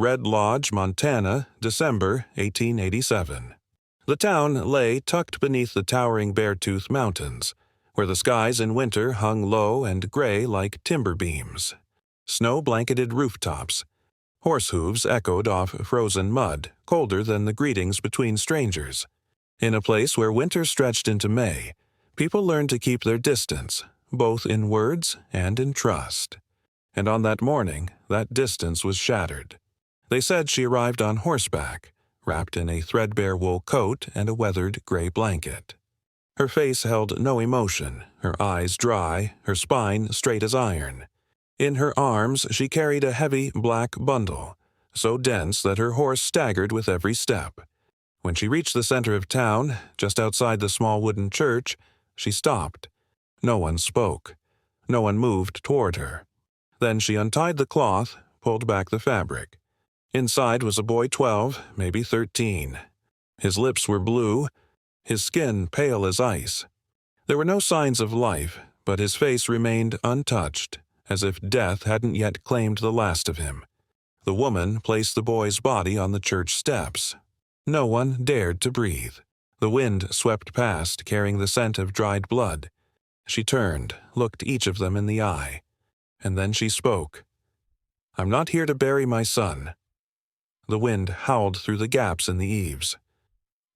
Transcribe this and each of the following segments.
Red Lodge, Montana, December 1887. The town lay tucked beneath the towering Beartooth Mountains, where the skies in winter hung low and gray like timber beams. Snow-blanketed rooftops. Horse hooves echoed off frozen mud, colder than the greetings between strangers. In a place where winter stretched into May, people learned to keep their distance, both in words and in trust. And on that morning, that distance was shattered. They said she arrived on horseback, wrapped in a threadbare wool coat and a weathered gray blanket. Her face held no emotion, her eyes dry, her spine straight as iron. In her arms she carried a heavy black bundle, so dense that her horse staggered with every step. When she reached the center of town, just outside the small wooden church, she stopped. No one spoke. No one moved toward her. Then she untied the cloth, pulled back the fabric. Inside was a boy 12, maybe 13. His lips were blue, his skin pale as ice. There were no signs of life, but his face remained untouched, as if death hadn't yet claimed the last of him. The woman placed the boy's body on the church steps. No one dared to breathe. The wind swept past, carrying the scent of dried blood. She turned, looked each of them in the eye, and then she spoke. "I'm not here to bury my son." The wind howled through the gaps in the eaves.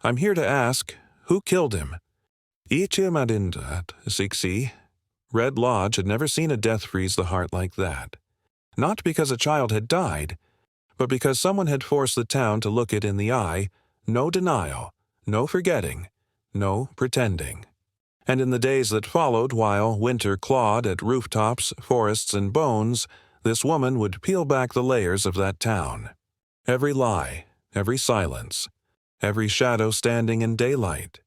"I'm here to ask, who killed him?" Ichimadindat, Sixi. Red Lodge had never seen a death freeze the heart like that. Not because a child had died, but because someone had forced the town to look it in the eye, no denial, no forgetting, no pretending. And in the days that followed, while winter clawed at rooftops, forests, and bones, this woman would peel back the layers of that town. Every lie, every silence, every shadow standing in daylight,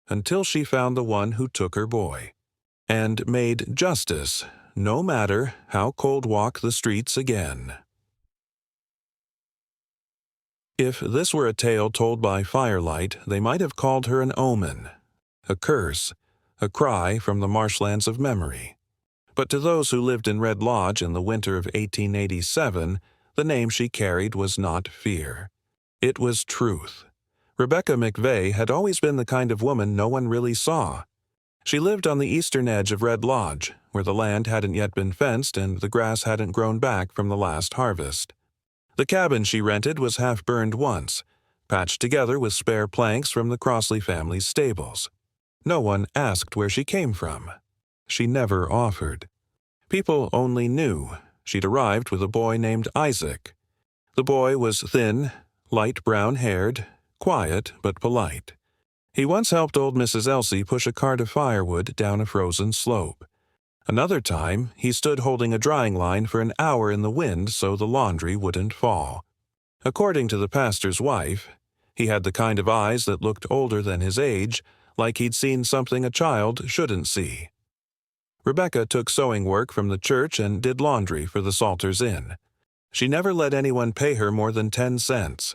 until she found the one who took her boy, and made justice, no matter how cold walk the streets again. If this were a tale told by firelight, they might have called her an omen, a curse, a cry from the marshlands of memory. But to those who lived in Red Lodge in the winter of 1887, the name she carried was not fear. It was truth. Rebecca McVey had always been the kind of woman no one really saw. She lived on the eastern edge of Red Lodge, where the land hadn't yet been fenced and the grass hadn't grown back from the last harvest. The cabin she rented was half burned once, patched together with spare planks from the Crossley family's stables. No one asked where she came from. She never offered. People only knew she'd arrived with a boy named Isaac. The boy was thin, light brown-haired, quiet but polite. He once helped old Mrs. Elsie push a cart of firewood down a frozen slope. Another time, he stood holding a drying line for an hour in the wind so the laundry wouldn't fall. According to the pastor's wife, he had the kind of eyes that looked older than his age, like he'd seen something a child shouldn't see. Rebecca took sewing work from the church and did laundry for the Salters Inn. She never let anyone pay her more than 10 cents.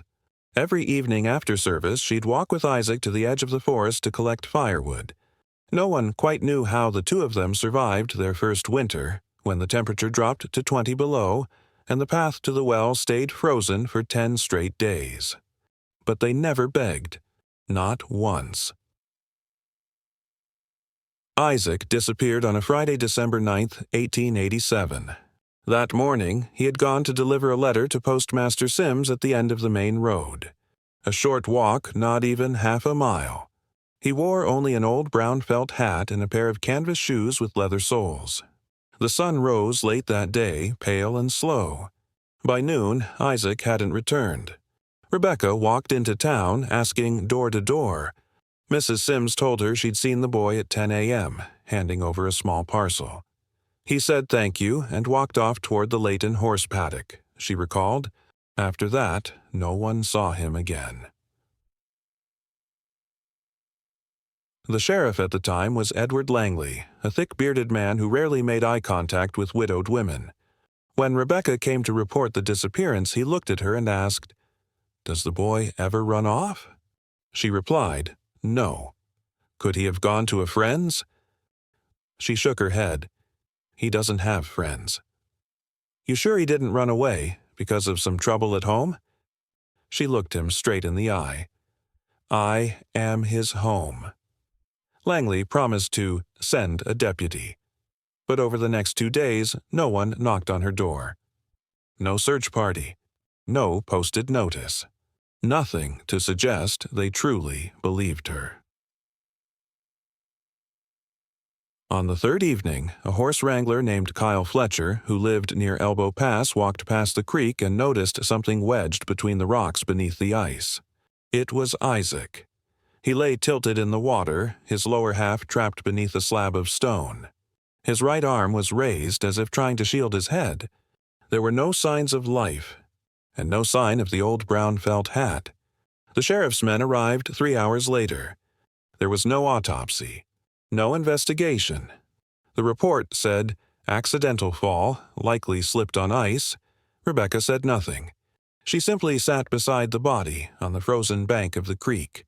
Every evening after service, she'd walk with Isaac to the edge of the forest to collect firewood. No one quite knew how the two of them survived their first winter, when the temperature dropped to 20 below, and the path to the well stayed frozen for 10 straight days. But they never begged. Not once. Isaac disappeared on a Friday, December 9th, 1887. That morning, he had gone to deliver a letter to Postmaster Sims at the end of the main road. A short walk, not even half a mile. He wore only an old brown felt hat and a pair of canvas shoes with leather soles. The sun rose late that day, pale and slow. By noon, Isaac hadn't returned. Rebecca walked into town, asking door to door. Mrs. Sims told her she'd seen the boy at 10 a.m., handing over a small parcel. He said thank you and walked off toward the Leighton horse paddock, she recalled. After that, no one saw him again. The sheriff at the time was Edward Langley, a thick-bearded man who rarely made eye contact with widowed women. When Rebecca came to report the disappearance, he looked at her and asked, "Does the boy ever run off?" She replied, "No." "Could he have gone to a friend's?" She shook her head. "He doesn't have friends." "You sure he didn't run away? Because of some trouble at home? She looked him straight in the eye. I am his home. Langley promised to send a deputy. But over the next 2 days, no one knocked on her door. No search party. No posted notice. Nothing to suggest they truly believed her. On the third evening, a horse wrangler named Kyle Fletcher, who lived near Elbow Pass, walked past the creek and noticed something wedged between the rocks beneath the ice. It was Isaac. He lay tilted in the water, his lower half trapped beneath a slab of stone. His right arm was raised as if trying to shield his head. There were no signs of life, and no sign of the old brown felt hat. The sheriff's men arrived 3 hours later. There was no autopsy. No investigation. The report said, accidental fall, likely slipped on ice. Rebecca said nothing. She simply sat beside the body on the frozen bank of the creek.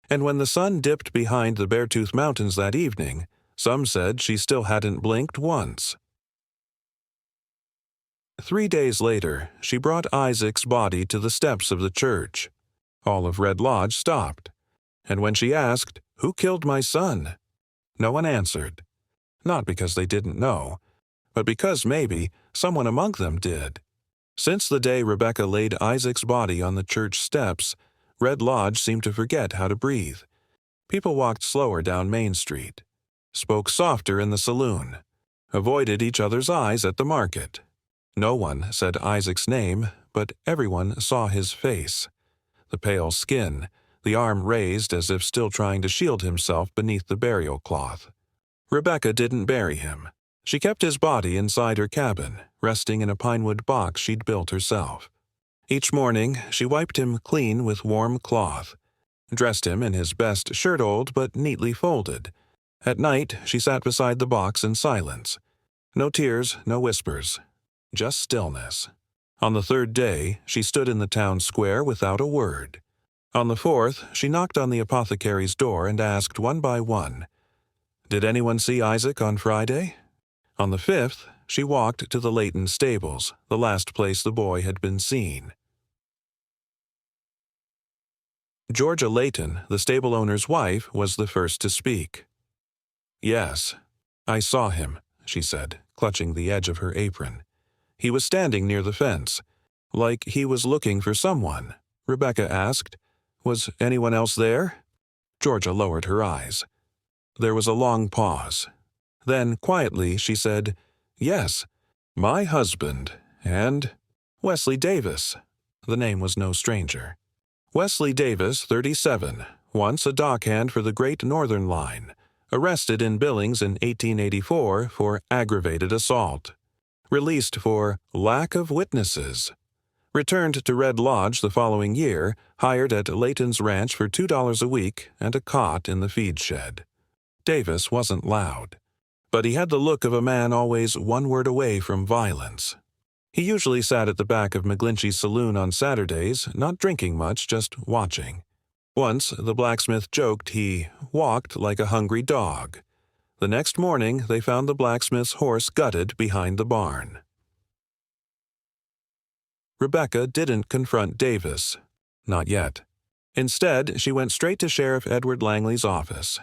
And when the sun dipped behind the Beartooth Mountains that evening, some said she still hadn't blinked once. 3 days later, she brought Isaac's body to the steps of the church. All of Red Lodge stopped. And when she asked, "Who killed my son?" no one answered. Not because they didn't know, but because maybe someone among them did. Since the day Rebecca laid Isaac's body on the church steps, Red Lodge seemed to forget how to breathe. People walked slower down Main Street, spoke softer in the saloon, avoided each other's eyes at the market. No one said Isaac's name, but everyone saw his face. The pale skin, the arm raised as if still trying to shield himself beneath the burial cloth. Rebecca didn't bury him. She kept his body inside her cabin, resting in a pinewood box she'd built herself. Each morning, she wiped him clean with warm cloth, dressed him in his best shirt, old but neatly folded. At night, she sat beside the box in silence. No tears, no whispers, just stillness. On the third day, she stood in the town square without a word. On the fourth, she knocked on the apothecary's door and asked one by one, "Did anyone see Isaac on Friday?" On the fifth, she walked to the Layton stables, the last place the boy had been seen. Georgia Layton, the stable owner's wife, was the first to speak. "Yes, I saw him," she said, clutching the edge of her apron. "He was standing near the fence, like he was looking for someone." Rebecca asked, "Was anyone else there?" Georgia lowered her eyes. There was a long pause. Then, quietly, she said, "Yes, my husband, and Wesley Davis." The name was no stranger. Wesley Davis, 37, once a dockhand for the Great Northern Line, arrested in Billings in 1884 for aggravated assault. Released for lack of witnesses. Returned to Red Lodge the following year, hired at Layton's ranch for $2 a week and a cot in the feed shed. Davis wasn't loud, but he had the look of a man always one word away from violence. He usually sat at the back of McGlinchey's saloon on Saturdays, not drinking much, just watching. Once, the blacksmith joked he walked like a hungry dog. The next morning, they found the blacksmith's horse gutted behind the barn. Rebecca didn't confront Davis. Not yet. Instead, she went straight to Sheriff Edward Langley's office.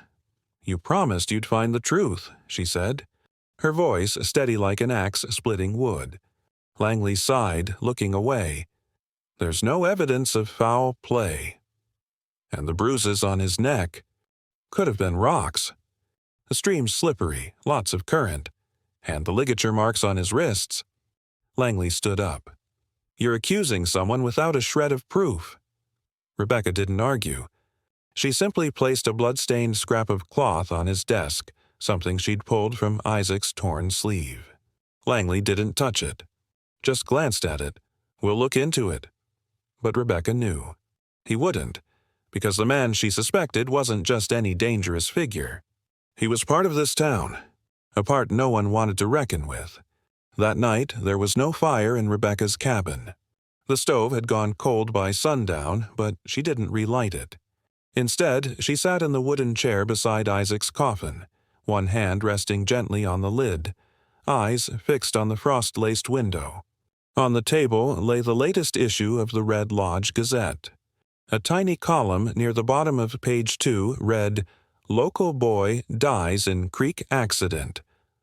"You promised you'd find the truth," she said, her voice steady like an axe splitting wood. Langley sighed, looking away. "There's no evidence of foul play." And the bruises on his neck could have been rocks. The stream's slippery, lots of current, and the ligature marks on his wrists. Langley stood up. "You're accusing someone without a shred of proof." Rebecca didn't argue. She simply placed a blood-stained scrap of cloth on his desk, something she'd pulled from Isaac's torn sleeve. Langley didn't touch it, just glanced at it. "We'll look into it." But Rebecca knew. He wouldn't, because the man she suspected wasn't just any dangerous figure. He was part of this town, a part no one wanted to reckon with. That night, there was no fire in Rebecca's cabin. The stove had gone cold by sundown, but she didn't relight it. Instead, she sat in the wooden chair beside Isaac's coffin, one hand resting gently on the lid, eyes fixed on the frost-laced window. On the table lay the latest issue of the Red Lodge Gazette. A tiny column near the bottom of page 2 read, "Local boy dies in creek accident.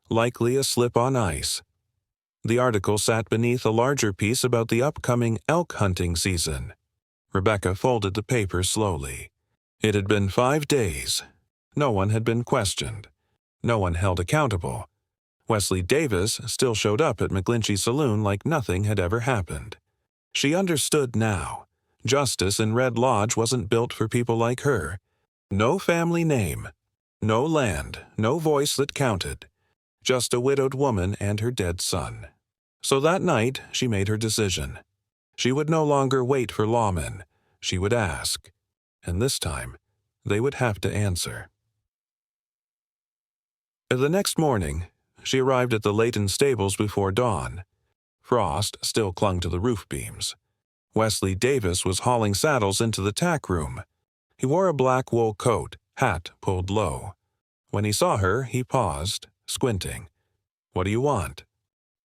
Likely a slip on ice." The article sat beneath a larger piece about the upcoming elk hunting season. Rebecca folded the paper slowly. It had been 5 days. No one had been questioned. No one held accountable. Wesley Davis still showed up at McGlinchey's saloon like nothing had ever happened. She understood now. Justice in Red Lodge wasn't built for people like her. No family name. No land. No voice that counted. Just a widowed woman and her dead son. So that night, she made her decision. She would no longer wait for lawmen. She would ask. And this time, they would have to answer. The next morning, she arrived at the Layton stables before dawn. Frost still clung to the roof beams. Wesley Davis was hauling saddles into the tack room. He wore a black wool coat, hat pulled low. When he saw her, he paused, squinting. "What do you want?"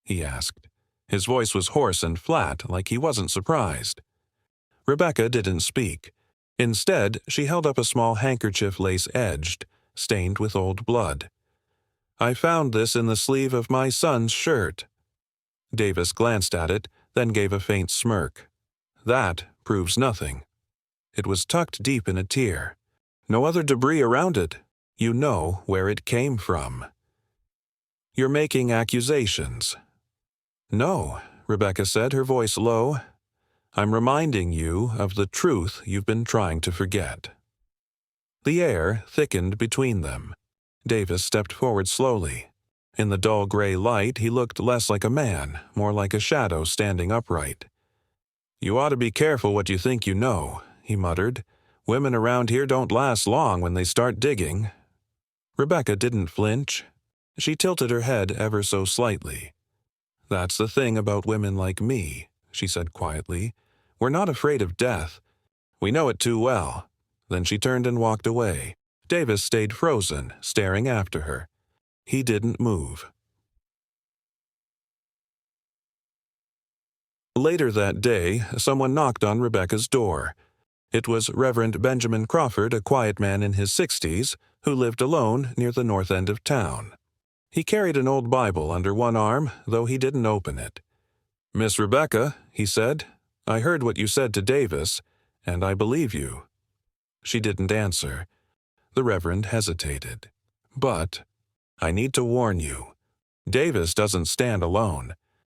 he asked. His voice was hoarse and flat, like he wasn't surprised. Rebecca didn't speak. Instead, she held up a small handkerchief lace-edged, stained with old blood. "I found this in the sleeve of my son's shirt." Davis glanced at it, then gave a faint smirk. "That proves nothing." It was tucked deep in a tear. "No other debris around it. You know where it came from." "You're making accusations." "No," Rebecca said, her voice low. "I'm reminding you of the truth you've been trying to forget." The air thickened between them. Davis stepped forward slowly. In the dull gray light, he looked less like a man, more like a shadow standing upright. "You ought to be careful what you think you know," he muttered. "Women around here don't last long when they start digging." Rebecca didn't flinch. She tilted her head ever so slightly. "That's the thing about women like me," she said quietly. "We're not afraid of death. We know it too well." Then she turned and walked away. Davis stayed frozen, staring after her. He didn't move. Later that day, someone knocked on Rebecca's door. It was Reverend Benjamin Crawford, a quiet man in his 60s, who lived alone near the north end of town. He carried an old Bible under one arm, though he didn't open it. "Miss Rebecca," he said, "I heard what you said to Davis, and I believe you." She didn't answer. The Reverend hesitated. "But I need to warn you. Davis doesn't stand alone.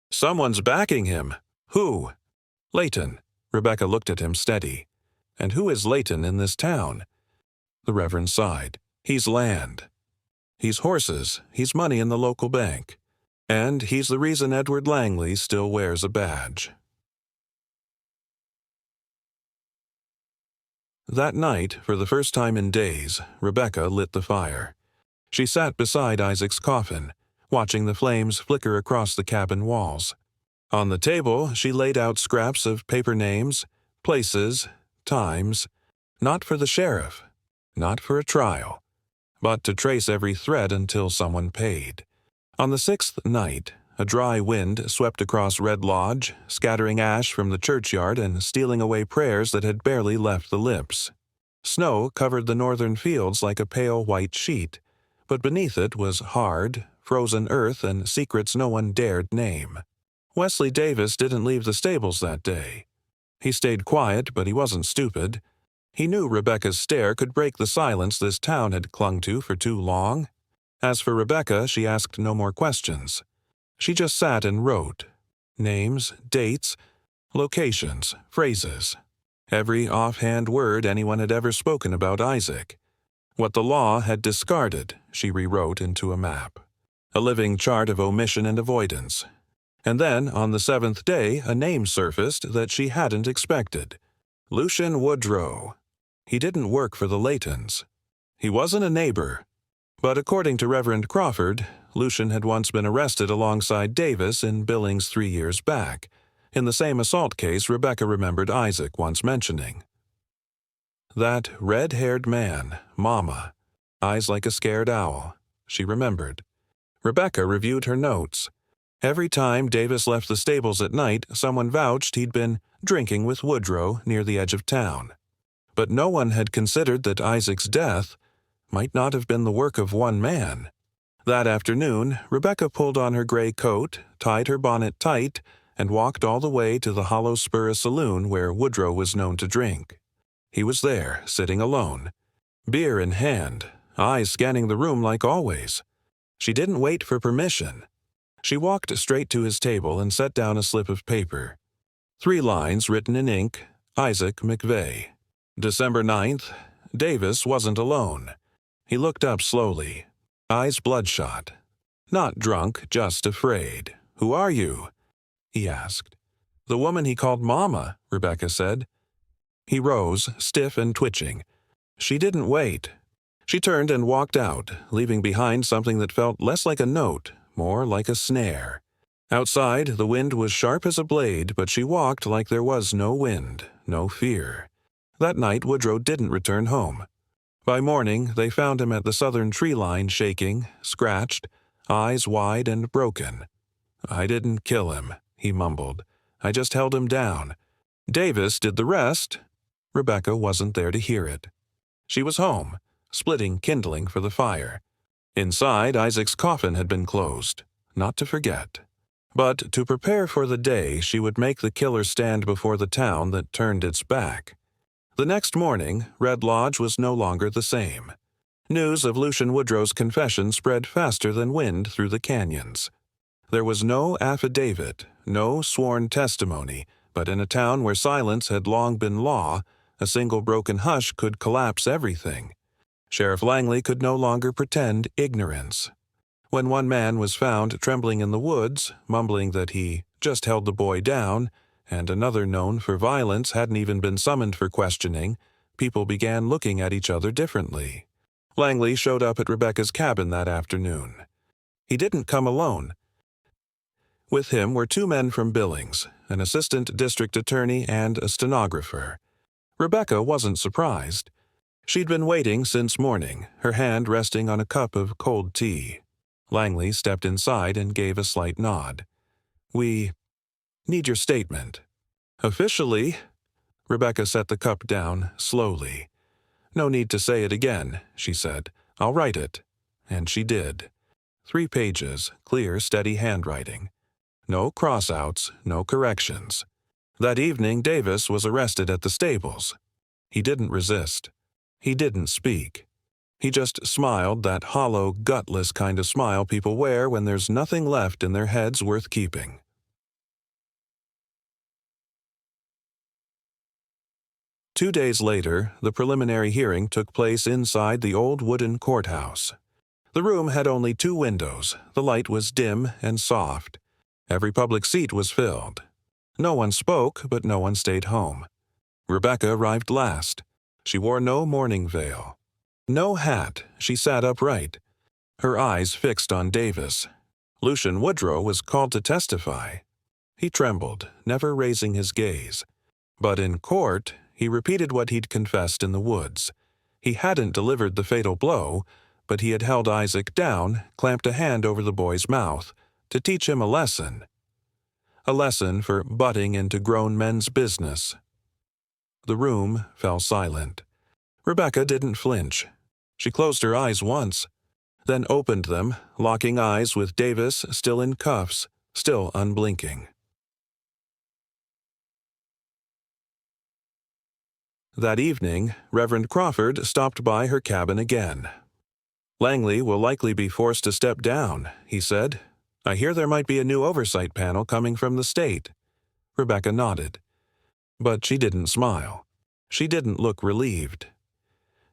Someone's backing him. Who?" "Layton." Rebecca looked at him steady. "And who is Layton in this town?" The Reverend sighed. "He's land. He's horses. He's money in the local bank. And he's the reason Edward Langley still wears a badge." That night, for the first time in days, Rebecca lit the fire. She sat beside Isaac's coffin, watching the flames flicker across the cabin walls. On the table, she laid out scraps of paper names, places, times, not for the sheriff, not for a trial, but to trace every thread until someone paid. On the 6th night, a dry wind swept across Red Lodge, scattering ash from the churchyard and stealing away prayers that had barely left the lips. Snow covered the northern fields like a pale white sheet, but beneath it was hard, frozen earth and secrets no one dared name. Wesley Davis didn't leave the stables that day. He stayed quiet, but he wasn't stupid. He knew Rebecca's stare could break the silence this town had clung to for too long. As for Rebecca, she asked no more questions. She just sat and wrote. Names, dates, locations, phrases. Every offhand word anyone had ever spoken about Isaac. What the law had discarded, she rewrote into a map. A living chart of omission and avoidance. And then, on the 7th day, a name surfaced that she hadn't expected. Lucian Woodrow. He didn't work for the Laytons. He wasn't a neighbor. But according to Reverend Crawford, Lucian had once been arrested alongside Davis in Billings 3 years back, in the same assault case Rebecca remembered Isaac once mentioning. That red-haired man, Mama, eyes like a scared owl, she remembered. Rebecca reviewed her notes. Every time Davis left the stables at night, someone vouched he'd been drinking with Woodrow near the edge of town. But no one had considered that Isaac's death might not have been the work of one man. That afternoon, Rebecca pulled on her gray coat, tied her bonnet tight, and walked all the way to the Hollow Spur saloon where Woodrow was known to drink. He was there, sitting alone, beer in hand, eyes scanning the room like always. She didn't wait for permission. She walked straight to his table and set down a slip of paper. 3 lines written in ink, Isaac McVey. December 9th, Davis wasn't alone. He looked up slowly, eyes bloodshot. Not drunk, just afraid. "Who are you?" he asked. "The woman he called Mama," Rebecca said. He rose, stiff and twitching. She didn't wait. She turned and walked out, leaving behind something that felt less like a note, more like a snare. Outside, the wind was sharp as a blade, but she walked like there was no wind, no fear. That night, Woodrow didn't return home. By morning, they found him at the southern tree line, shaking, scratched, eyes wide and broken. "I didn't kill him," he mumbled. "I just held him down. Davis did the rest." Rebecca wasn't there to hear it. She was home, splitting kindling for the fire. Inside, Isaac's coffin had been closed, not to forget. But to prepare for the day, she would make the killer stand before the town that turned its back. The next morning, Red Lodge was no longer the same. News of Lucian Woodrow's confession spread faster than wind through the canyons. There was no affidavit, no sworn testimony, but in a town where silence had long been law, a single broken hush could collapse everything. Sheriff Langley could no longer pretend ignorance. When one man was found trembling in the woods, mumbling that he just held the boy down, and another known for violence hadn't even been summoned for questioning, people began looking at each other differently. Langley showed up at Rebecca's cabin that afternoon. He didn't come alone. With him were 2 men from Billings, an assistant district attorney and a stenographer. Rebecca wasn't surprised. She'd been waiting since morning, her hand resting on a cup of cold tea. Langley stepped inside and gave a slight nod. "We need your statement." "Officially," Rebecca set the cup down slowly. "No need to say it again," she said. "I'll write it." And she did. 3 pages, clear, steady handwriting. No cross-outs, no corrections. That evening, Davis was arrested at the stables. He didn't resist. He didn't speak. He just smiled, that hollow, gutless kind of smile people wear when there's nothing left in their heads worth keeping. Two days later, the preliminary hearing took place inside the old wooden courthouse. The room had only 2 windows. The light was dim and soft. Every public seat was filled. No one spoke, but no one stayed home. Rebecca arrived last. She wore no mourning veil. No hat. She sat upright, her eyes fixed on Davis. Lucian Woodrow was called to testify. He trembled, never raising his gaze. But in court, he repeated what he'd confessed in the woods. He hadn't delivered the fatal blow, but he had held Isaac down, clamped a hand over the boy's mouth, to teach him a lesson. A lesson for butting into grown men's business. The room fell silent. Rebecca didn't flinch. She closed her eyes once, then opened them, locking eyes with Davis still in cuffs, still unblinking. That evening, Reverend Crawford stopped by her cabin again. "Langley will likely be forced to step down," he said. "I hear there might be a new oversight panel coming from the state." Rebecca nodded. But she didn't smile. She didn't look relieved.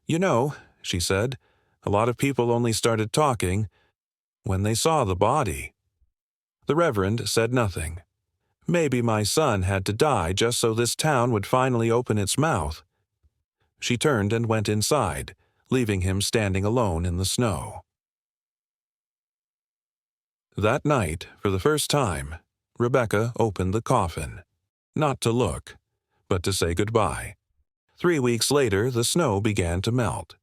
"You know," she said, "a lot of people only started talking when they saw the body." The Reverend said nothing. "Maybe my son had to die just so this town would finally open its mouth." She turned and went inside, leaving him standing alone in the snow. That night, for the first time, Rebecca opened the coffin. Not to look, but to say goodbye. 3 weeks later, the snow began to melt.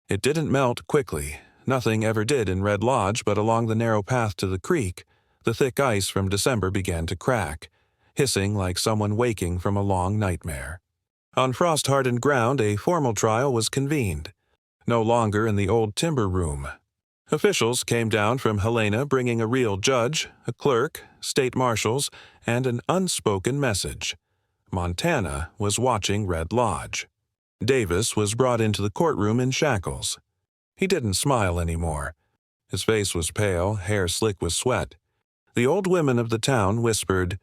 It didn't melt quickly. Nothing ever did in Red Lodge, but along the narrow path to the creek, The thick ice from December began to crack, hissing like someone waking from a long nightmare. On frost-hardened ground, a formal trial was convened, no longer in the old timber room. Officials came down from Helena bringing a real judge, a clerk, state marshals, and an unspoken message. Montana was watching Red Lodge. Davis was brought into the courtroom in shackles. He didn't smile anymore. His face was pale, hair slick with sweat. The old women of the town whispered,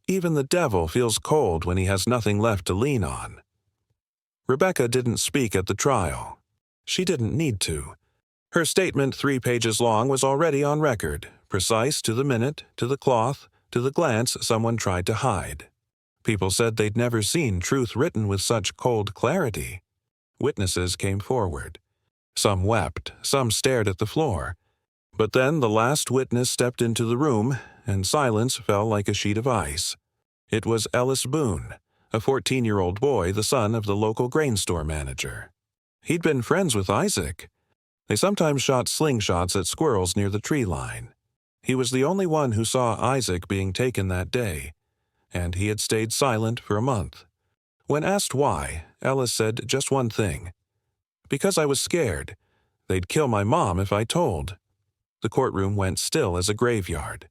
"Even the devil feels cold when he has nothing left to lean on." Rebecca didn't speak at the trial. She didn't need to. Her statement, 3 pages long, was already on record, precise to the minute, to the cloth, to the glance someone tried to hide. People said they'd never seen truth written with such cold clarity. Witnesses came forward. Some wept, some stared at the floor. But then the last witness stepped into the room, and silence fell like a sheet of ice. It was Ellis Boone, a 14-year-old boy, the son of the local grain store manager. He'd been friends with Isaac. They sometimes shot slingshots at squirrels near the tree line. He was the only one who saw Isaac being taken that day, and he had stayed silent for a month. When asked why, Ellis said just one thing: "Because I was scared. They'd kill my mom if I told." The courtroom went still as a graveyard.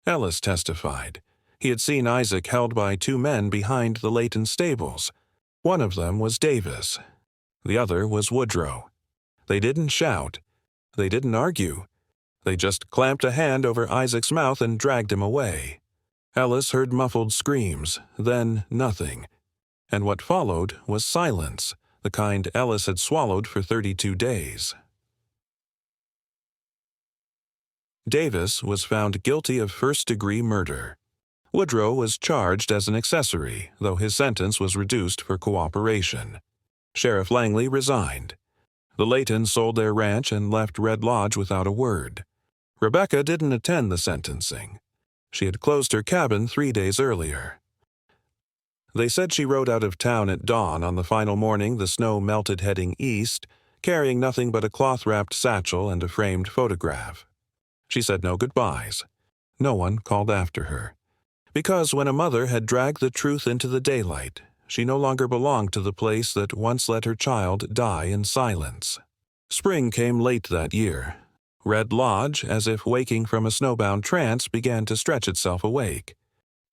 Ellis testified. He had seen Isaac held by 2 men behind the Layton stables. One of them was Davis. The other was Woodrow. They didn't shout. They didn't argue. They just clamped a hand over Isaac's mouth and dragged him away. Ellis heard muffled screams, then nothing. And what followed was silence, the kind Ellis had swallowed for 32 days. Davis was found guilty of first-degree murder. Woodrow was charged as an accessory, though his sentence was reduced for cooperation. Sheriff Langley resigned. The Laytons sold their ranch and left Red Lodge without a word. Rebecca didn't attend the sentencing. She had closed her cabin 3 days earlier. They said she rode out of town at dawn on the final morning the snow melted heading east, carrying nothing but a cloth-wrapped satchel and a framed photograph. She said no goodbyes. No one called after her. Because when a mother had dragged the truth into the daylight, she no longer belonged to the place that once let her child die in silence. Spring came late that year. Red Lodge, as if waking from a snowbound trance, began to stretch itself awake.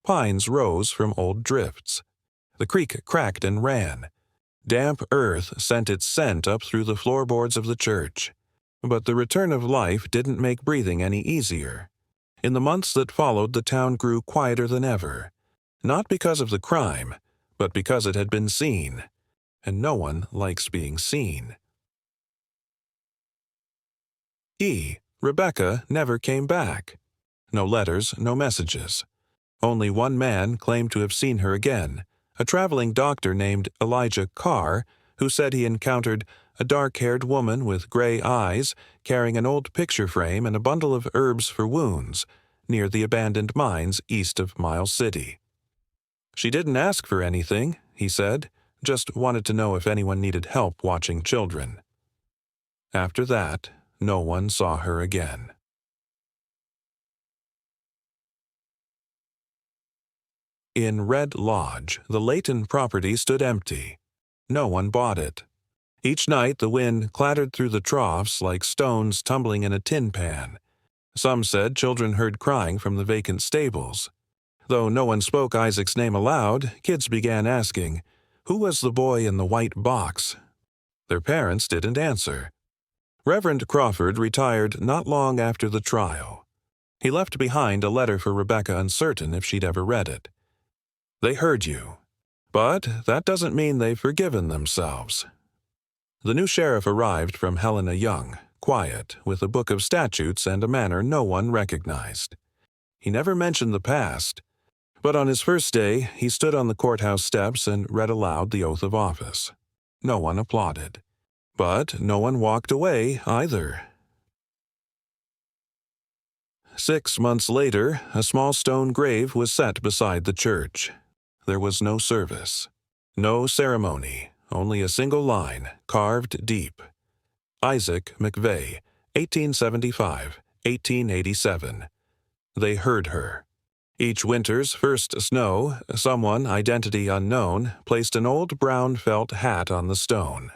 Pines rose from old drifts. The creek cracked and ran. Damp earth sent its scent up through the floorboards of the church. But the return of life didn't make breathing any easier. In the months that followed, the town grew quieter than ever. Not because of the crime, but because it had been seen. And no one likes being seen. Rebecca never came back. No letters, no messages. Only one man claimed to have seen her again, a traveling doctor named Elijah Carr, who said he encountered a dark-haired woman with gray eyes carrying an old picture frame and a bundle of herbs for wounds near the abandoned mines east of Miles City. She didn't ask for anything, he said, just wanted to know if anyone needed help watching children. After that, no one saw her again. In Red Lodge, the Layton property stood empty. No one bought it. Each night the wind clattered through the troughs like stones tumbling in a tin pan. Some said children heard crying from the vacant stables. Though no one spoke Isaac's name aloud, kids began asking, "Who was the boy in the white box?" Their parents didn't answer. Reverend Crawford retired not long after the trial. He left behind a letter for Rebecca, uncertain if she'd ever read it. "They heard you. But that doesn't mean they've forgiven themselves." The new sheriff arrived from Helena Young, quiet, with a book of statutes and a manner no one recognized. He never mentioned the past, but on his first day he stood on the courthouse steps and read aloud the oath of office. No one applauded. But no one walked away either. 6 months later, a small stone grave was set beside the church. There was no service, no ceremony, only a single line, carved deep. Isaac McVey, 1875-1887. They heard her. Each winter's first snow, someone, identity unknown, placed an old brown felt hat on the stone.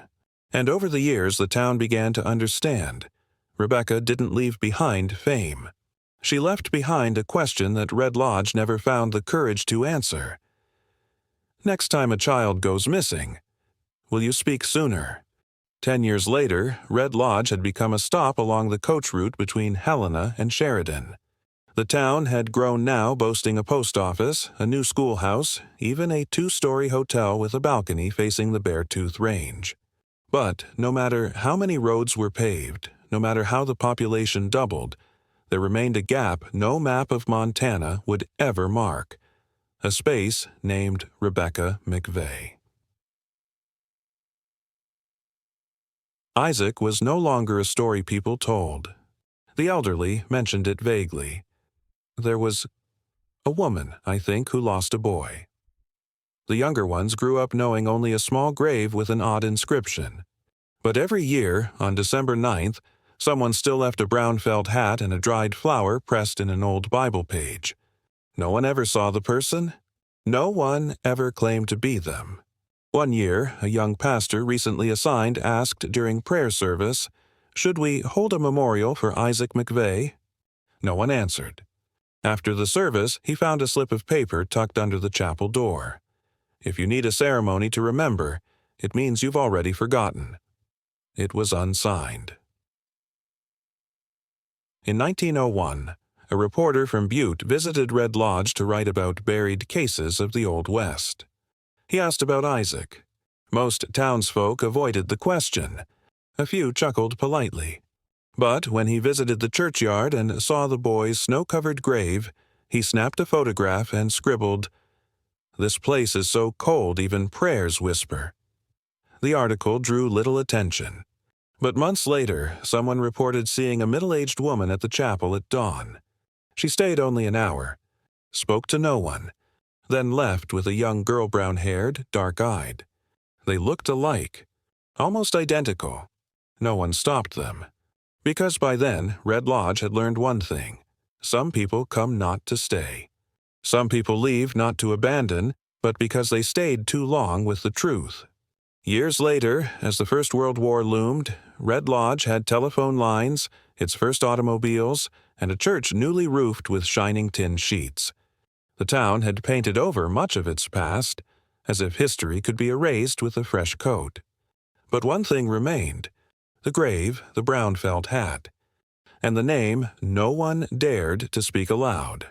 And over the years the town began to understand. Rebecca didn't leave behind fame. She left behind a question that Red Lodge never found the courage to answer. Next time a child goes missing, will you speak sooner? 10 years later, Red Lodge had become a stop along the coach route between Helena and Sheridan. The town had grown now, boasting a post office, a new schoolhouse, even a 2-story hotel with a balcony facing the Beartooth Range. But no matter how many roads were paved, no matter how the population doubled, there remained a gap no map of Montana would ever mark, a space named Rebecca McVey. Isaac was no longer a story people told. The elderly mentioned it vaguely. There was a woman, I think, who lost a boy. The younger ones grew up knowing only a small grave with an odd inscription. But every year, on December 9th, someone still left a brown felt hat and a dried flower pressed in an old Bible page. No one ever saw the person. No one ever claimed to be them. One year, a young pastor recently assigned asked during prayer service, "Should we hold a memorial for Isaac McVey?" No one answered. After the service, he found a slip of paper tucked under the chapel door. If you need a ceremony to remember, it means you've already forgotten. It was unsigned. In 1901, a reporter from Butte visited Red Lodge to write about buried cases of the Old West. He asked about Isaac. Most townsfolk avoided the question. A few chuckled politely. But when he visited the churchyard and saw the boy's snow-covered grave, he snapped a photograph and scribbled, "This place is so cold even prayers whisper." The article drew little attention. But months later, someone reported seeing a middle-aged woman at the chapel at dawn. She stayed only an hour, spoke to no one, then left with a young girl brown-haired, dark-eyed. They looked alike, almost identical. No one stopped them. Because by then, Red Lodge had learned one thing. Some people come not to stay. Some people leave not to abandon, but because they stayed too long with the truth. Years later, as the First World War loomed, Red Lodge had telephone lines, its first automobiles, and a church newly roofed with shining tin sheets. The town had painted over much of its past, as if history could be erased with a fresh coat. But one thing remained: the grave, the brown felt hat, and the name no one dared to speak aloud.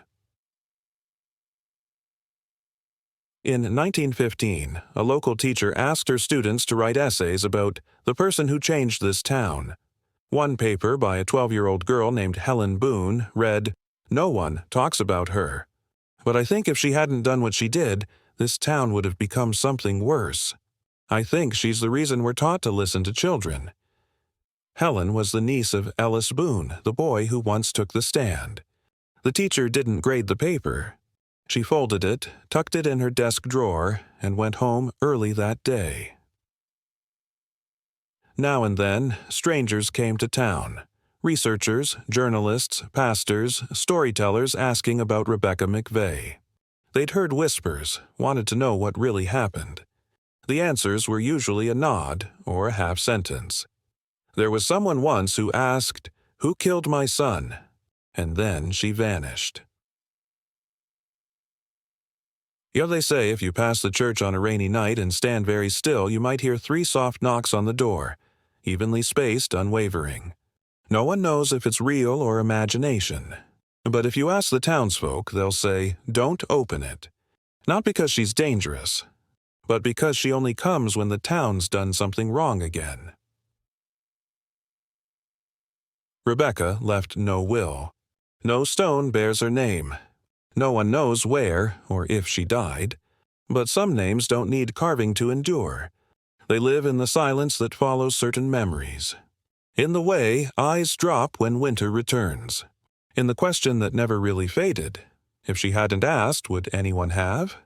In 1915, a local teacher asked her students to write essays about the person who changed this town. One paper by a 12-year-old girl named Helen Boone read, "No one talks about her. But I think if she hadn't done what she did, this town would have become something worse. I think she's the reason we're taught to listen to children." Helen was the niece of Ellis Boone, the boy who once took the stand. The teacher didn't grade the paper. She folded it, tucked it in her desk drawer, and went home early that day. Now and then, strangers came to town. Researchers, journalists, pastors, storytellers asking about Rebecca McVey. They'd heard whispers, wanted to know what really happened. The answers were usually a nod or a half-sentence. There was someone once who asked, "Who killed my son?" And then she vanished. They say if you pass the church on a rainy night and stand very still, you might hear 3 soft knocks on the door, evenly spaced, unwavering. No one knows if it's real or imagination. But if you ask the townsfolk, they'll say, "Don't open it." Not because she's dangerous, but because she only comes when the town's done something wrong again. Rebecca left no will. No stone bears her name. No one knows where or if she died. But some names don't need carving to endure. They live in the silence that follows certain memories. In the way eyes drop when winter returns. In the question that never really faded. If she hadn't asked, would anyone have?